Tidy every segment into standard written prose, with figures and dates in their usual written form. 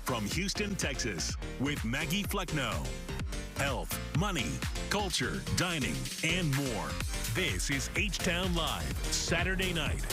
from Houston, Texas, with Maggie Flecknoe. Health, money, culture, dining, and more. This is H-Town Live, Saturday night.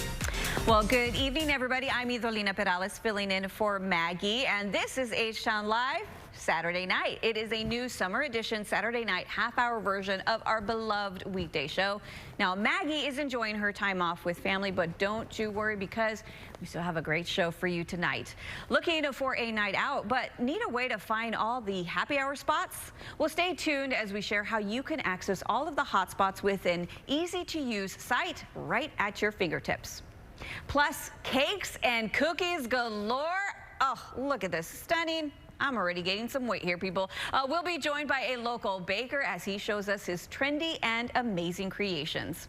Well, good evening, everybody. I'm Idolina Perales filling in for Maggie, and this is H-Town Live, Saturday night. It is a new summer edition Saturday night half-hour version of our beloved weekday show. Now, Maggie is enjoying her time off with family, but don't you worry because we still have a great show for you tonight. Looking for a night out, but need a way to find all the happy hour spots? Well, stay tuned as we share how you can access all of the hot spots with an easy-to-use site right at your fingertips. Plus, cakes and cookies galore. Oh, look at this, stunning. I'm already gaining some weight here, people. We'll be joined by a local baker as he shows us his trendy and amazing creations.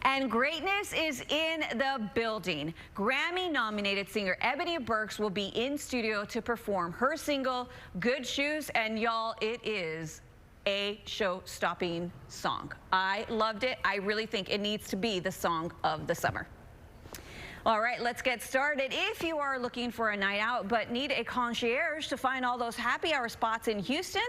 And greatness is in the building. Grammy-nominated singer Ebony Burks will be in studio to perform her single, Good Shoes. And y'all, it is a show-stopping song. I loved it. I really think it needs to be the song of the summer. All right, let's get started. If you are looking for a night out but need a concierge to find all those happy hour spots in Houston,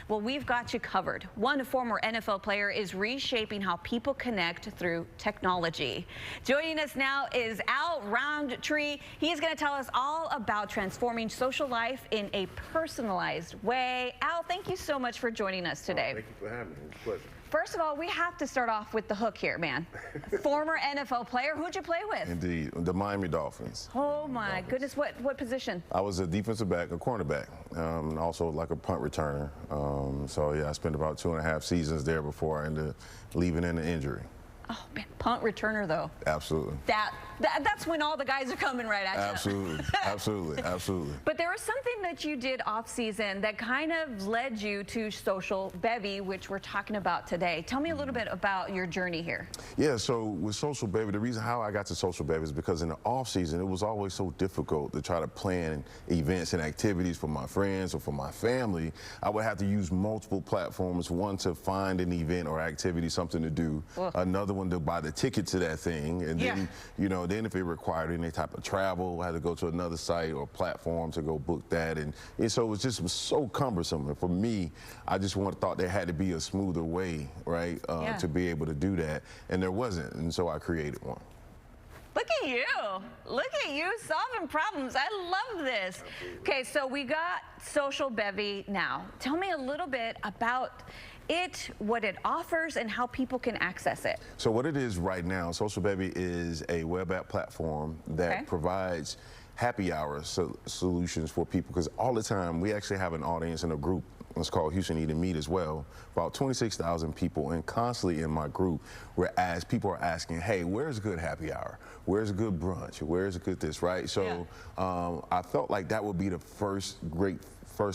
well, we've got you covered. One former NFL player is reshaping how people connect through technology. Joining us now is Al Roundtree. He's going to tell us all about transforming social life in a personalized way. Al, thank you so much for joining us today. Thank you for having me. It's a pleasure. First of all, we have to start off with the hook here, man. Former NFL player, who'd you play with? Indeed, the Miami Dolphins. Oh my goodness, what position? I was a defensive back, a cornerback, and also like a punt returner. So yeah, I spent about 2.5 seasons there before I ended up leaving in an injury. Oh man, punt returner though. Absolutely. That's when all the guys are coming right at you. Absolutely, absolutely, absolutely. But there was something that you did off season that kind of led you to Social Bevy, which we're talking about today. Tell me a little bit about your journey here. Yeah, so with Social Bevy, the reason how I got to Social Bevy is because in the off season, it was always so difficult to try to plan events and activities for my friends or for my family. I would have to use multiple platforms, one to find an event or activity, something to do, another one to buy the ticket to that thing, and then, you know, then if it required any type of travel, I had to go to another site or platform to go book that, and so it was just so cumbersome. And for me, I just thought there had to be a smoother way, right, to be able to do that, and there wasn't, and so I created one. Look at you. Look at you solving problems. I love this. Okay, so we got Social Bevy now. Tell me a little bit about it, what it offers, and how people can access it. So what it is right now, Social Bevy is a web app platform that provides happy hour solutions for people, because all the time we actually have an audience in a group. It's called Houston Eat and Meet as well. About 26,000 people, and constantly in my group, people are asking, hey, where's a good happy hour? Where's a good brunch? Where's a good this, right? So I felt like that would be the first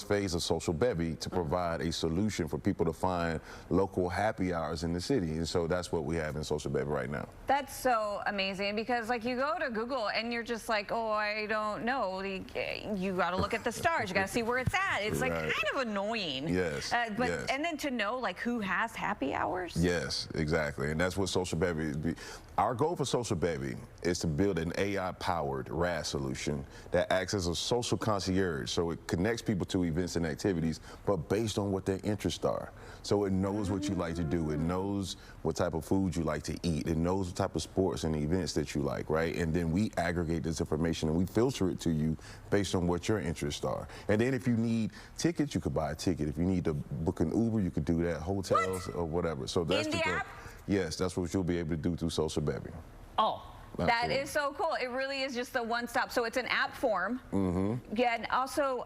phase of Social Bevy, to provide a solution for people to find local happy hours in the city. And so that's what we have in Social Bevy right now. That's so amazing, because like you go to Google and you're just like, oh, I don't know. You got to look at the stars. You got to see where it's at. It's like kind of annoying. Yes. And then to know like who has happy hours. Yes, exactly. And that's what Social Bevy is. Our goal for Social Bevy is to build an AI-powered RAS solution that acts as a social concierge. So it connects people to events and activities, but based on what their interests are. So it knows what you like to do. It knows what type of food you like to eat. It knows what type of sports and events that you like, right? And then we aggregate this information and we filter it to you based on what your interests are. And then if you need tickets, you could buy a ticket. If you need to book an Uber, you could do that, hotels or whatever. So that's in the app? Yes, that's what you'll be able to do through Social Bevy. Oh. That is so cool. It really is just a one-stop. So it's an app form. Yeah, and also,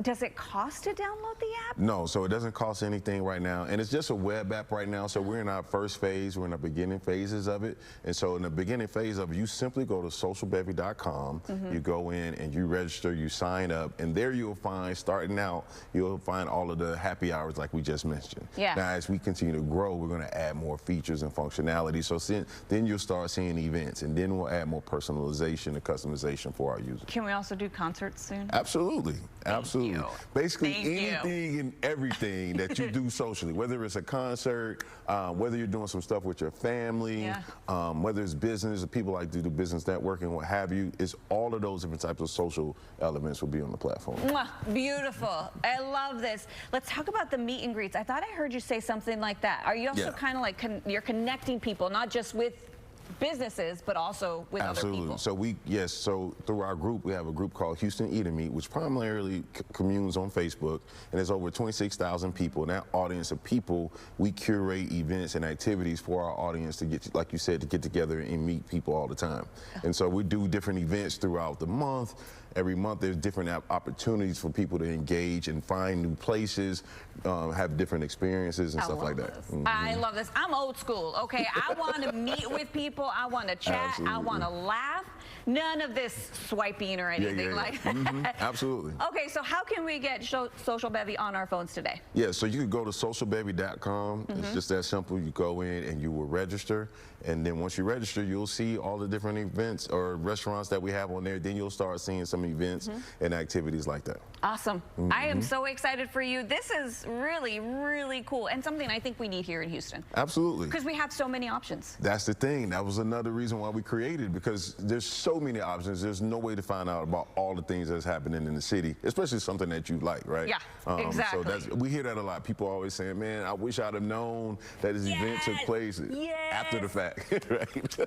does it cost to download the app? No, so it doesn't cost anything right now. And it's just a web app right now. So we're in our first phase. We're in the beginning phases of it. And so in the beginning phase of it, you simply go to socialbevy.com. You go in and you register, you sign up, and there you'll find, starting out, you'll find all of the happy hours like we just mentioned. Now, as we continue to grow, we're going to add more features and functionality. So then you'll start seeing events, and then then we'll add more personalization and customization for our users. Can we also do concerts soon? Absolutely. Absolutely. you. Basically Thank you. anything and everything that you do socially, whether it's a concert, whether you're doing some stuff with your family, whether it's business, people like to do business networking, what have you, it's all of those different types of social elements will be on the platform. Mwah, beautiful. I love this. Let's talk about the meet and greets. I thought I heard you say something like that. Are you also kind of like you're connecting people, not just with businesses, but also with other people? So so through our group, we have a group called Houston Eat and Meet, which primarily communes on Facebook, and there's over 26,000 people. In that audience of people, we curate events and activities for our audience to get, like you said, to get together and meet people all the time. And so we do different events throughout the month. Every month there's different opportunities for people to engage and find new places, have different experiences and stuff like that. I love this. I'm old school, okay? I want to meet with people. I want to chat. Absolutely. I want to laugh. None of this swiping or anything like that. Absolutely. Okay, so how can we get Social Bevy on our phones today? Yeah, so you can go to socialbevy.com. It's just that simple. You go in and you will register. And then once you register, you'll see all the different events or restaurants that we have on there. Then you'll start seeing some events and activities like that. Awesome. I am so excited for you. This is really, really cool and something I think we need here in Houston. Absolutely. Because we have so many options. That's the thing. That was another reason why we created, because there's so many options. There's no way to find out about all the things that's happening in the city, especially something that you like, right? Yeah, exactly. So we hear that a lot. People are always saying, man, I wish I'd have known that this event took place after the fact. Right?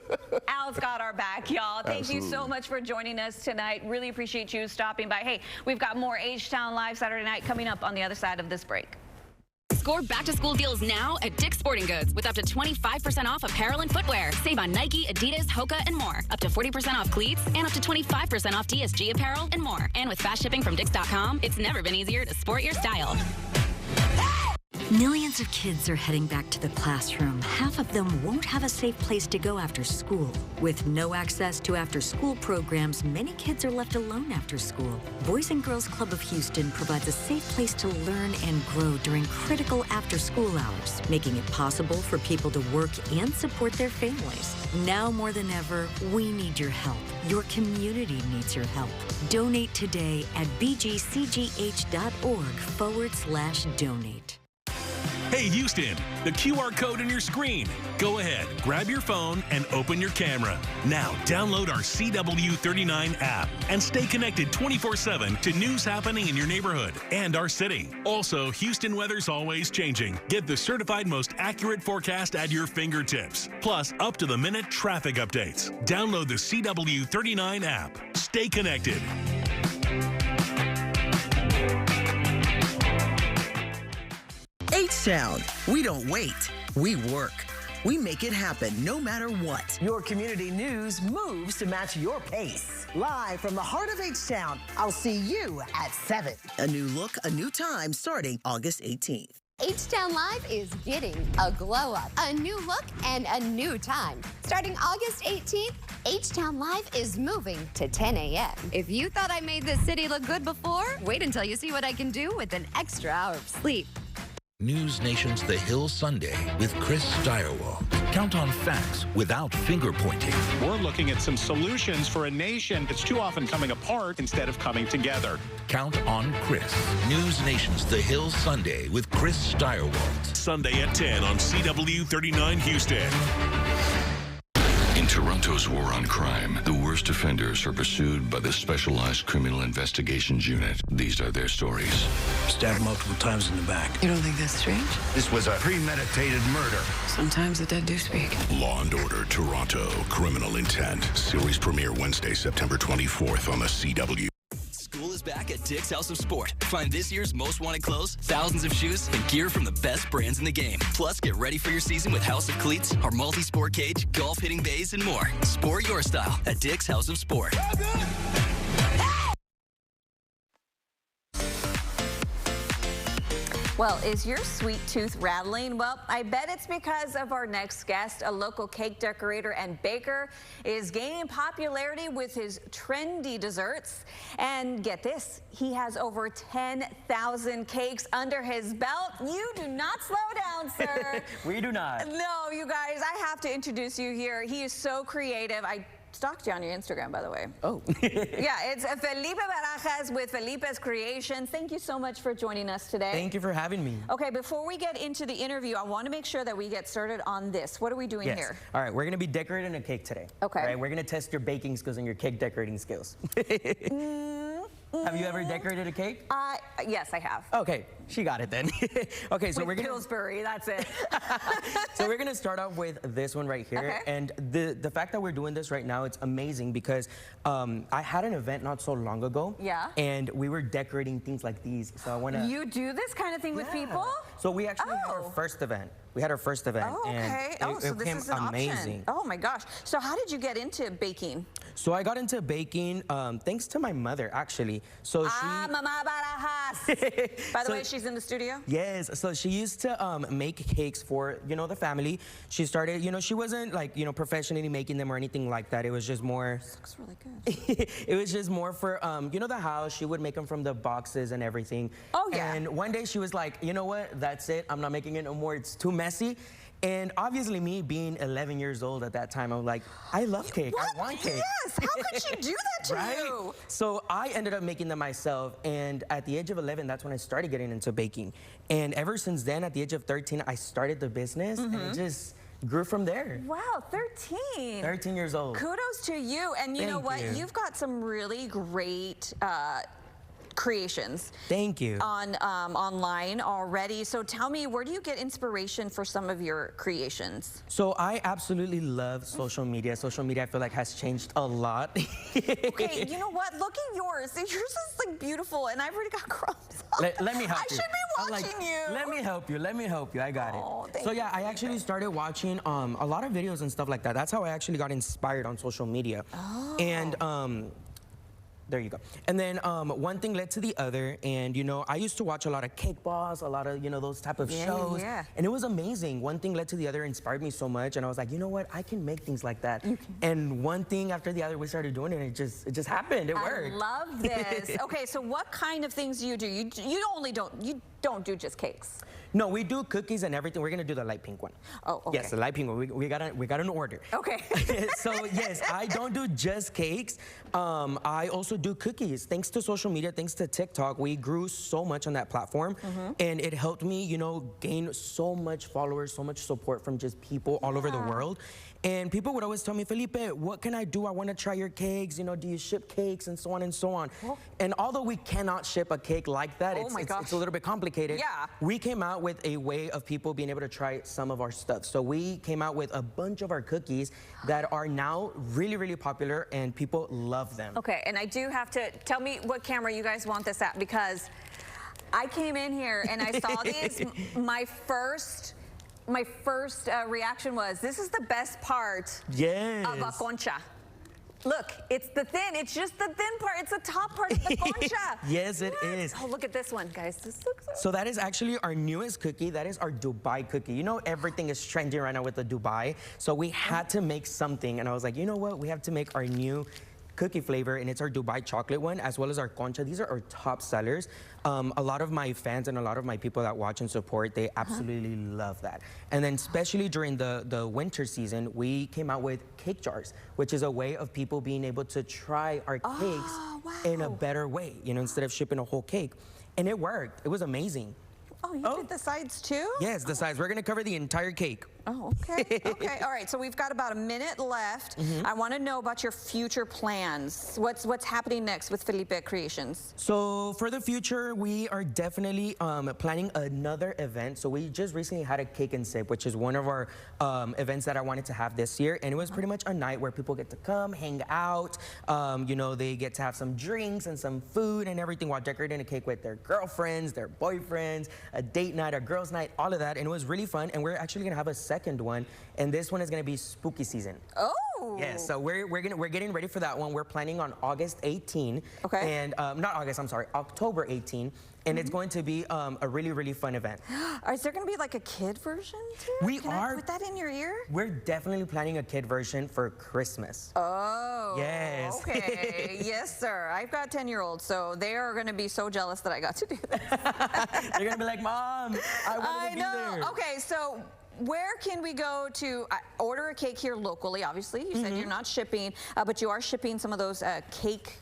Al's got our back, y'all. Thank you so much for joining us tonight. Really appreciate you stopping by. Hey, we've got more H-Town Live Saturday night coming up on the other side of this break. Score back-to-school deals now at Dick's Sporting Goods with up to 25% off apparel and footwear. Save on Nike, Adidas, Hoka, and more. Up to 40% off cleats and up to 25% off DSG apparel and more. And with fast shipping from Dicks.com, it's never been easier to sport your style. Millions of kids are heading back to the classroom. Half of them won't have a safe place to go after school. With no access to after-school programs, many kids are left alone after school. Boys and Girls Club of Houston provides a safe place to learn and grow during critical after-school hours, making it possible for people to work and support their families. Now more than ever, we need your help. Your community needs your help. Donate today at bgcgh.org/donate. Hey Houston, the QR code on your screen. Go ahead, grab your phone and open your camera. Now download our CW39 app and stay connected 24/7 to news happening in your neighborhood and our city. Also, Houston weather's always changing. Get the certified most accurate forecast at your fingertips. Plus, up-to-the-minute traffic updates. Download the CW39 app. Stay connected. H-Town, we don't wait, we work. We make it happen no matter what. Your community news moves to match your pace. Live from the heart of H-Town, I'll see you at 7. A new look, a new time starting August 18th. H-Town Live is getting a glow up, a new look, and a new time. Starting August 18th, H-Town Live is moving to 10 a.m. If you thought I made this city look good before, wait until you see what I can do with an extra hour of sleep. News Nation's The Hill Sunday with Chris Steyerwalt. Count on facts without finger pointing. We're looking at some solutions for a nation that's too often coming apart instead of coming together. Count on Chris. News Nation's The Hill Sunday with Chris Steyerwalt. Sunday at 10 on CW39 Houston. In Toronto's war on crime, the worst offenders are pursued by the Specialized Criminal Investigations Unit. These are their stories. Stabbed multiple times in the back. You don't think that's strange? This was a premeditated murder. Sometimes the dead do speak. Law and Order Toronto, Criminal Intent. Series premiere Wednesday, September 24th on the CW. School is back at Dick's House of Sport. Find this year's most wanted clothes, thousands of shoes, and gear from the best brands in the game. Plus, get ready for your season with House of Cleats, our multi-sport cage, golf hitting bays, and more. Sport your style at Dick's House of Sport. Well, is your sweet tooth rattling? Well, I bet it's because of our next guest. A local cake decorator and baker is gaining popularity with his trendy desserts. And get this, he has over 10,000 cakes under his belt. You do not slow down, sir. We do not. No, you guys, I have to introduce you here. He is so creative. I stalked you on your Instagram, by the way. Oh. Yeah, it's Felipe Barajas with Felipe's Creations. Thank you so much for joining us today. Thank you for having me. Okay, before we get into the interview, I want to make sure that we get started on this. What are we doing here? All right, we're going to be decorating a cake today. Okay. All right, we're going to test your baking skills and your cake decorating skills. Have you ever decorated a cake? Yes, I have. Okay, she got it then. Okay, so with we're gonna Pillsbury, that's it. So we're gonna start off with this one right here, Okay. and the fact that we're doing this right now, it's amazing because I had an event not so long ago. Yeah. And we were decorating things like these. So I wanna. You do this kind of thing with people? So we actually had our first event. We had our first event, Oh, okay. and So it this came is an amazing. option. Oh my gosh. So how did you get into baking? So I got into baking thanks to my mother, actually. So Mama Barajas. By the So- way, she's in the studio. Yes, so she used to make cakes for, the family. She started, she wasn't like, professionally making them or anything like that. It was just more. Looks really good. It was just more for, the house. She would make them from the boxes and everything. Oh, yeah. And one day she was like, you know what? That's it. I'm not making it no more. It's too messy. And obviously me being 11 years old at that time, I'm like, I love cake. What? I want cake. Yes, how could she do that to Right? you? So I ended up making them myself, and at the age of 11, that's when I started getting into baking. And ever since then, at the age of 13, I started the business, and it just grew from there. Wow, 13. 13 years old. Kudos to you. And you know Thank what? you. You've got some really great creations Thank you. on online already. So tell me, where do you get inspiration for some of your creations? So I absolutely love social media. Social media, I feel like, has changed a lot. Okay, you know what? Look at yours. Yours is like beautiful, and I've already got crumbs. Let me help I you. should be I'm watching you. Let me help you. Let me help you. I got it. So you, yeah, I actually started watching a lot of videos and stuff like that. That's how I actually got inspired on social media. Oh. And there you go. And then one thing led to the other, and I used to watch a lot of Cake Boss, a lot of those type of shows, yeah. and it was amazing. One thing led to the other, inspired me so much, and I was like, you know what, I can make things like that. And one thing after the other, we started doing it, and it just happened. It worked. I love this. Okay, so what kind of things do you do? You don't do just cakes. No, we do cookies and everything. We're gonna do the light pink one. Oh, okay. Yes, the light pink one. We got an order. Okay. So yes, I don't do just cakes. I also do cookies. Thanks to social media, thanks to TikTok, we grew so much on that platform, and it helped me, gain so much followers, so much support from just people all over the world. And people would always tell me, Felipe, what can I do? I want to try your cakes. Do you ship cakes and so on and so on? And although we cannot ship a cake like that, it's a little bit complicated. Yeah. We came out with a way of people being able to try some of our stuff. So we came out with a bunch of our cookies that are now really, really popular, and people love them. Okay, and I do have to tell me what camera you guys want this at, because I came in here and I saw these. My first reaction was, this is the best part Yes. of a concha. Look, it's just the thin part. It's the top part of the concha. Yes, it is. Oh, look at this one, guys. This looks So that is actually our newest cookie. That is our Dubai cookie. Everything is trending right now with the Dubai. So we had to make something. And I was like, you know what? We have to make our new cookie flavor, and it's our Dubai chocolate one, as well as our concha. These are our top sellers. A lot of my fans and a lot of my people that watch and support, they absolutely love that. And then especially during the winter season, we came out with cake jars, which is a way of people being able to try our cakes in a better way, instead of shipping a whole cake. And it worked. It was amazing. Oh, you did the sides too? Yes, the sides. We're going to cover the entire cake. Oh, okay. Okay. All right. So we've got about a minute left. I want to know about your future plans. What's happening next with Felipe Creations? So for the future, we are definitely planning another event. So we just recently had a Cake and Sip, which is one of our events that I wanted to have this year. And it was pretty much a night where people get to come, hang out. They get to have some drinks and some food and everything while decorating a cake with their girlfriends, their boyfriends, a date night, a girls' night, all of that. And it was really fun. And we're actually going to have a second one, and this one is going to be spooky season. Oh. Yes, so we're getting ready for that one. We're planning on August 18. Okay. And not August, I'm sorry, October 18. And it's going to be a really, really fun event. Is there going to be like a kid version too? Can I put that in your ear? We're definitely planning a kid version for Christmas. Oh. Yes. Okay. Yes, sir. I've got 10-year-olds, so they are going to be so jealous that I got to do this. They're going to be like, Mom, I want to be there. Okay, so where can we go to order a cake here locally? Obviously, you said you're not shipping, but you are shipping some of those cake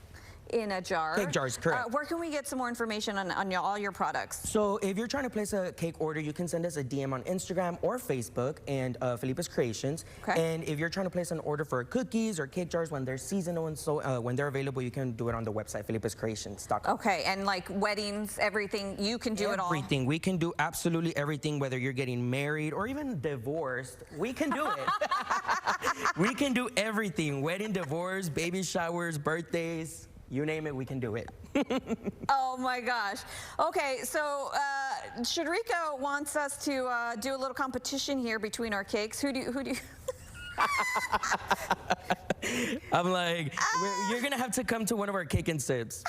in a jar. Cake jars, correct. Where can we get some more information on all your products? So if you're trying to place a cake order, you can send us a DM on Instagram or Facebook and Felipe's Creations. Okay. And if you're trying to place an order for cookies or cake jars when they're seasonal and so when they're available, you can do it on the website, felipescreations.com. Okay, and like weddings, everything, you can do it all? Everything. We can do absolutely everything, whether you're getting married or even divorced. We can do it. We can do everything. Wedding, divorce, baby showers, birthdays. You name it, we can do it. Oh my gosh. Okay, so Shadrika wants us to do a little competition here between our cakes. Who do you? I'm like, you're gonna have to come to one of our cake and sips.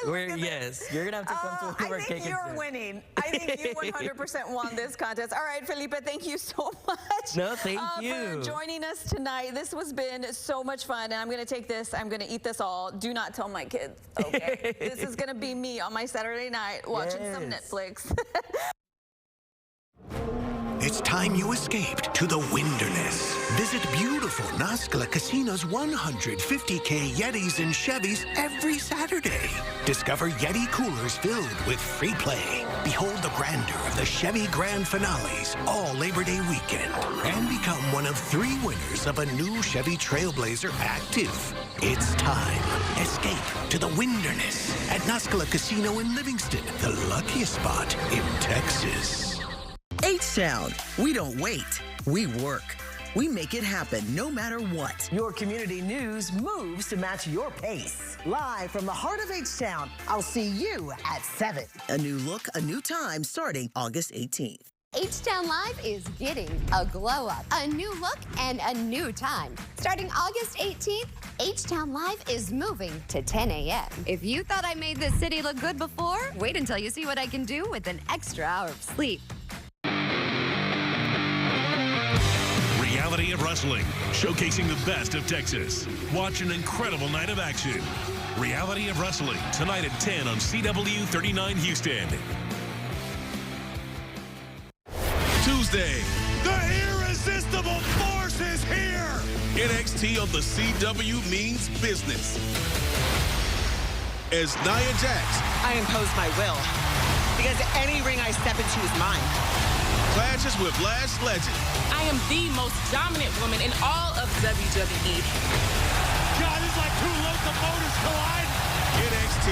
Yes, you're gonna have to come to one of our cake and sips. I think you're winning. I think you 100% won this contest. All right, Felipe, thank you so much. No, thank you. For joining us tonight. This has been so much fun, and I'm gonna take this, I'm gonna eat this all. Do not tell my kids, okay? This is gonna be me on my Saturday night watching some Netflix. It's time you escaped to the wilderness. Visit beautiful Naskala Casino's 150K Yetis and Chevys every Saturday. Discover Yeti coolers filled with free play. Behold the grandeur of the Chevy Grand Finales all Labor Day weekend. And become one of 3 winners of a new Chevy Trailblazer Active. It's time. Escape to the wilderness at Naskala Casino in Livingston, the luckiest spot in Texas. H-Town, we don't wait, we work. We make it happen no matter what. Your community news moves to match your pace. Live from the heart of H-Town, I'll see you at 7. A new look, a new time, starting August 18th. H-Town Live is getting a glow up, a new look, and a new time. Starting August 18th, H-Town Live is moving to 10 a.m. If you thought I made this city look good before, wait until you see what I can do with an extra hour of sleep. Reality of Wrestling, showcasing the best of Texas. Watch an incredible night of action. Reality of Wrestling, tonight at 10 on CW 39 Houston. Tuesday, the irresistible force is here. NXT on the CW means business. As Nia Jax, I impose my will, because any ring I step into is mine. Clashes with Lash Legend. I am the most dominant woman in all of WWE. God, it's like 2 locomotives collide. NXT,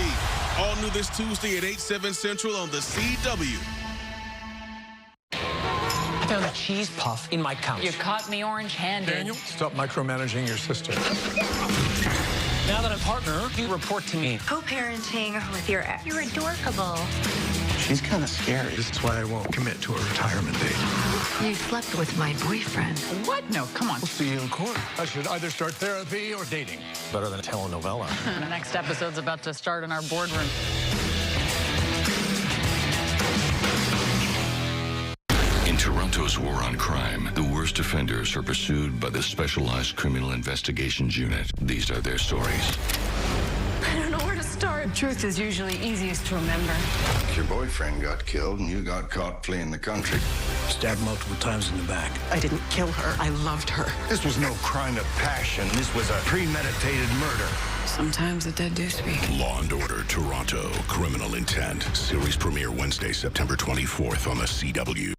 all new this Tuesday at 8/7 Central on the CW. I found a cheese puff in my couch. You caught me orange-handed. Daniel, stop micromanaging your sister. Now that I'm partner, you report to me. Co-parenting with your ex. You're adorable. She's kind of scary. This is why I won't commit to a retirement date. You slept with my boyfriend. What? No, come on. We'll see you in court. I should either start therapy or dating. Better than a telenovela. The next episode's about to start in our boardroom. In Toronto's war on crime, the worst offenders are pursued by the Specialized Criminal Investigations Unit. These are their stories. I don't know where to start. Truth is usually easiest to remember. Your boyfriend got killed and you got caught fleeing the country. Stabbed multiple times in the back. I didn't kill her. I loved her. This was no crime of passion. This was a premeditated murder. Sometimes the dead do speak. Law and Order Toronto, Criminal Intent. Series premiere Wednesday, September 24th on the CW.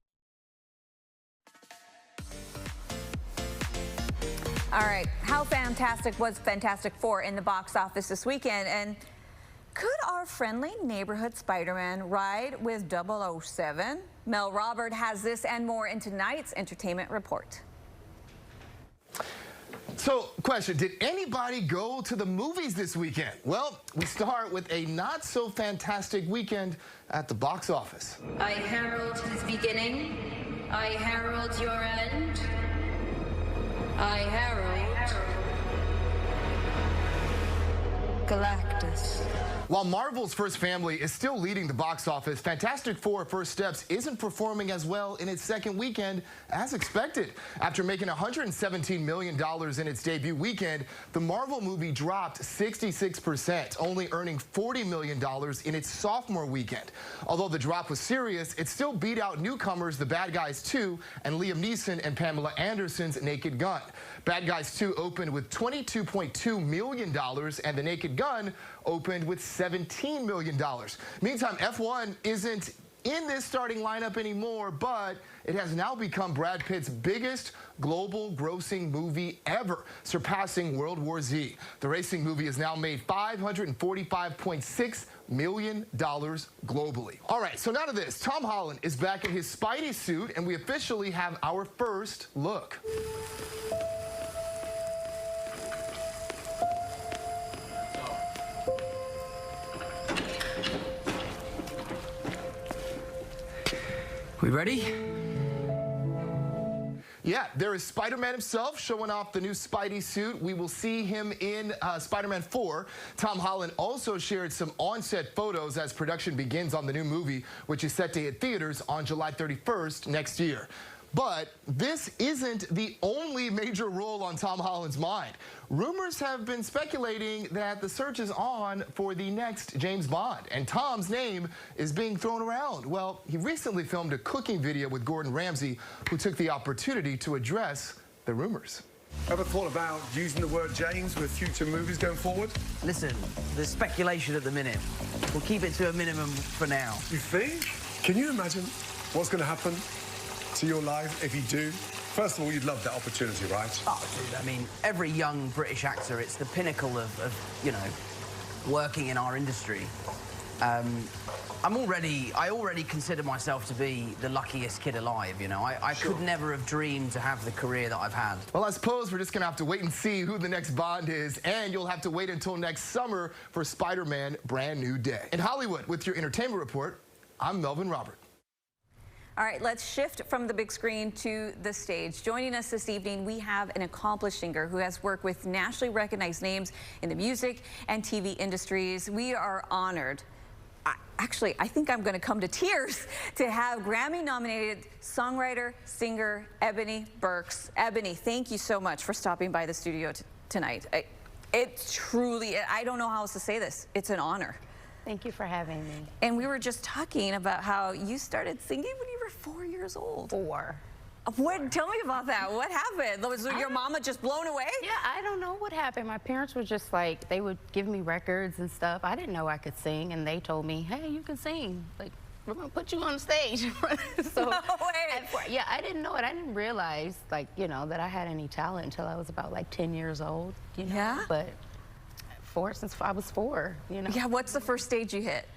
All right, how fantastic was Fantastic Four in the box office this weekend? And could our friendly neighborhood Spider-Man ride with 007? Mel Robert has this and more in tonight's entertainment report. So, question, did anybody go to the movies this weekend? Well, we start with a not-so-fantastic weekend at the box office. I herald his beginning. I herald your end. I herald Galactus. While Marvel's First Family is still leading the box office, Fantastic Four: First Steps isn't performing as well in its second weekend as expected. After making $117 million in its debut weekend, the Marvel movie dropped 66%, only earning $40 million in its sophomore weekend. Although the drop was serious, it still beat out newcomers The Bad Guys 2 and Liam Neeson and Pamela Anderson's Naked Gun. Bad Guys 2 opened with $22.2 million, and The Naked Gun opened with $17 million. Meantime, F1 isn't in this starting lineup anymore, but it has now become Brad Pitt's biggest global grossing movie ever, surpassing World War Z. The racing movie has now made $545.6 million globally. All right, so now to this. Tom Holland is back in his Spidey suit, and we officially have our first look. We ready? Yeah, there is Spider-Man himself showing off the new Spidey suit. We will see him in Spider-Man 4. Tom Holland also shared some on-set photos as production begins on the new movie, which is set to hit theaters on July 31st next year. But this isn't the only major role on Tom Holland's mind. Rumors have been speculating that the search is on for the next James Bond, and Tom's name is being thrown around. Well, he recently filmed a cooking video with Gordon Ramsay, who took the opportunity to address the rumors. Ever thought about using the word James with future movies going forward? Listen, there's speculation at the minute. We'll keep it to a minimum for now. You think? Can you imagine what's going to happen to your life if you do? First of all, you'd love that opportunity, right? Oh, dude, I mean, every young British actor, it's the pinnacle of you know, working in our industry. I already consider myself to be the luckiest kid alive, you know. I could never have dreamed to have the career that I've had. Well, I suppose we're just gonna have to wait and see who the next Bond is, and you'll have to wait until next summer for Spider-Man: Brand New Day. In Hollywood, with your entertainment report, I'm Melvin Robert. All right, let's shift from the big screen to the stage. Joining us this evening, we have an accomplished singer who has worked with nationally recognized names in the music and TV industries. We are honored. Actually, I think I'm going to come to tears to have Grammy-nominated songwriter, singer, Ebony Burks. Ebony, thank you so much for stopping by the studio tonight. It's truly, I don't know how else to say this. It's an honor. Thank you for having me. And we were just talking about how you started singing when you were 4 years old. 4. Tell me about that. What happened? Was your mama just blown away? Yeah, I don't know what happened. My parents were just like, they would give me records and stuff. I didn't know I could sing, and they told me, hey, you can sing. Like, we're gonna put you on stage. So, no way. Yeah, I didn't know it. I didn't realize, like, you know, that I had any talent until I was about like 10 years old. You know? Yeah. But since I was 4, you know. Yeah, what's the first stage you hit?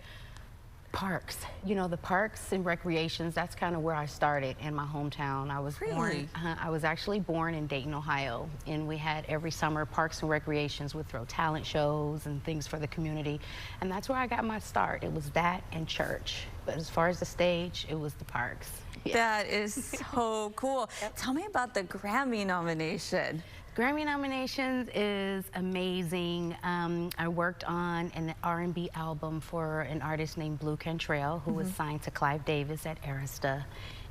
Parks. You know, the parks and recreations, that's kind of where I started in my hometown. I was born, I was actually born in Dayton, Ohio, and we had every summer parks and recreations would throw talent shows and things for the community, and that's where I got my start. It was that and church, but as far as the stage, it was the parks. Yeah. That is so cool. Tell me about the Grammy nomination. Grammy nominations is amazing. I worked on an R&B album for an artist named Blue Cantrell, who was signed to Clive Davis at Arista,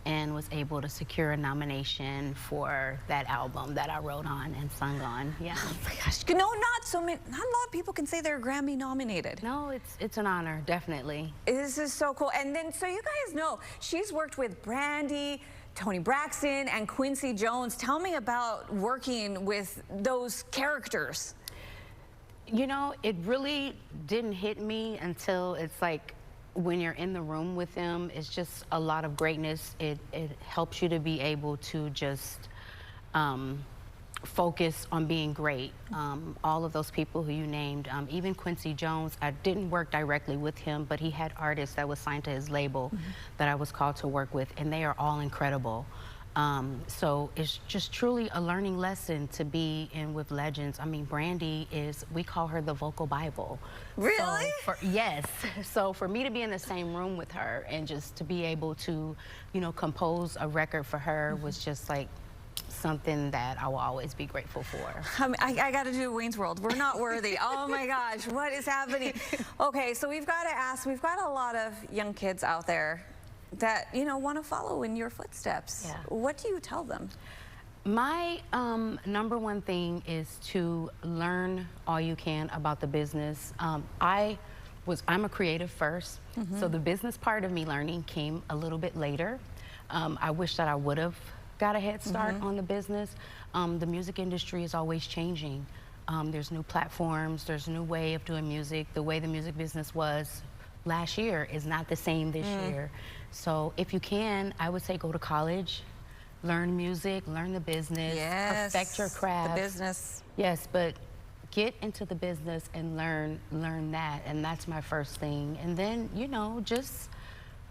and was able to secure a nomination for that album that I wrote on and sung on. Yeah. Oh my gosh. No, not a lot of people can say they're Grammy nominated. No, it's an honor, definitely. This is so cool. And then, so you guys know, she's worked with Brandy, Toni Braxton, and Quincy Jones. Tell me about working with those characters. You know, it really didn't hit me until it's like when you're in the room with them, it's just a lot of greatness. It helps you to be able to just focus on being great. All of those people who you named, even Quincy Jones, I didn't work directly with him, but he had artists that was signed to his label that I was called to work with, and they are all incredible. So it's just truly a learning lesson to be in with legends. I mean, Brandy is, we call her the vocal Bible. Really? Yes. So for me to be in the same room with her and just to be able to, you know, compose a record for her was just like something that I will always be grateful for. I got to do Wayne's World. We're not worthy. Oh my gosh, what is happening? Okay, so we've got to ask, we've got a lot of young kids out there that, you know, want to follow in your footsteps. Yeah. What do you tell them? My number one thing is to learn all you can about the business. I'm a creative first, so the business part of me learning came a little bit later. I wish that I would have got a head start on the business. The music industry is always changing. There's new platforms, there's a new way of doing music. The way the music business was last year is not the same this year. So if you can, I would say go to college, learn music, learn the business, perfect your craft. The business. Yes, but get into the business and learn that, and that's my first thing. And then, you know, just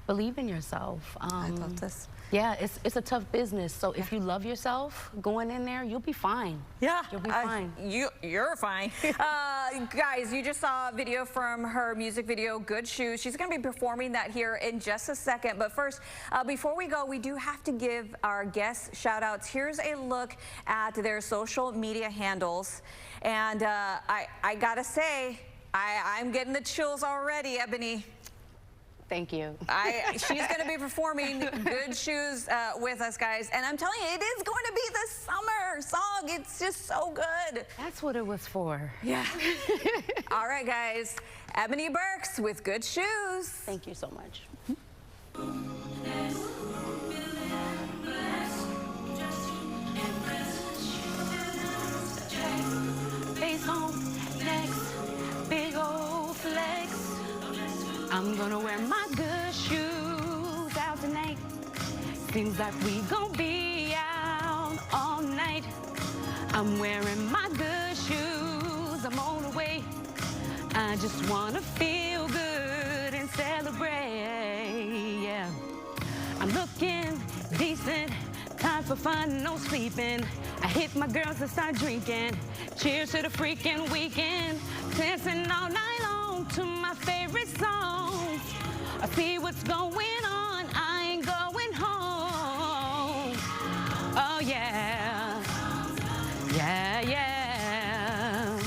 believe in yourself. I love this. Yeah, it's a tough business. So if you love yourself going in there, you'll be fine. Yeah, you'll be fine. You're fine. Guys, you just saw a video from her music video, Good Shoes. She's going to be performing that here in just a second. But first, before we go, we do have to give our guests shout outs. Here's a look at their social media handles. And I got to say, I'm getting the chills already, Ebony. Thank you. She's going to be performing Good Shoes with us, guys. And I'm telling you, it is going to be the summer song. It's just so good. That's what it was for. Yeah. All right, guys. Ebony Burks with Good Shoes. Thank you so much. Face on, next, big old flex. I'm gonna wear my good shoes out tonight. Seems like we gon' be out all night. I'm wearing my good shoes, I'm on the way. I just wanna feel good and celebrate, yeah. I'm looking decent, time for fun, no sleeping. I hit my girls and start drinking. Cheers to the freaking weekend. Dancing all night long to my favorite songs. I see what's going on, I ain't going home. Oh yeah, yeah, yeah.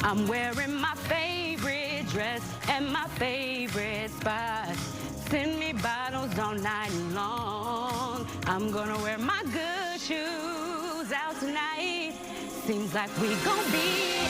I'm wearing my favorite dress and my favorite spot. Send me bottles all night long. I'm gonna wear my good shoes out tonight. Seems like we gon' be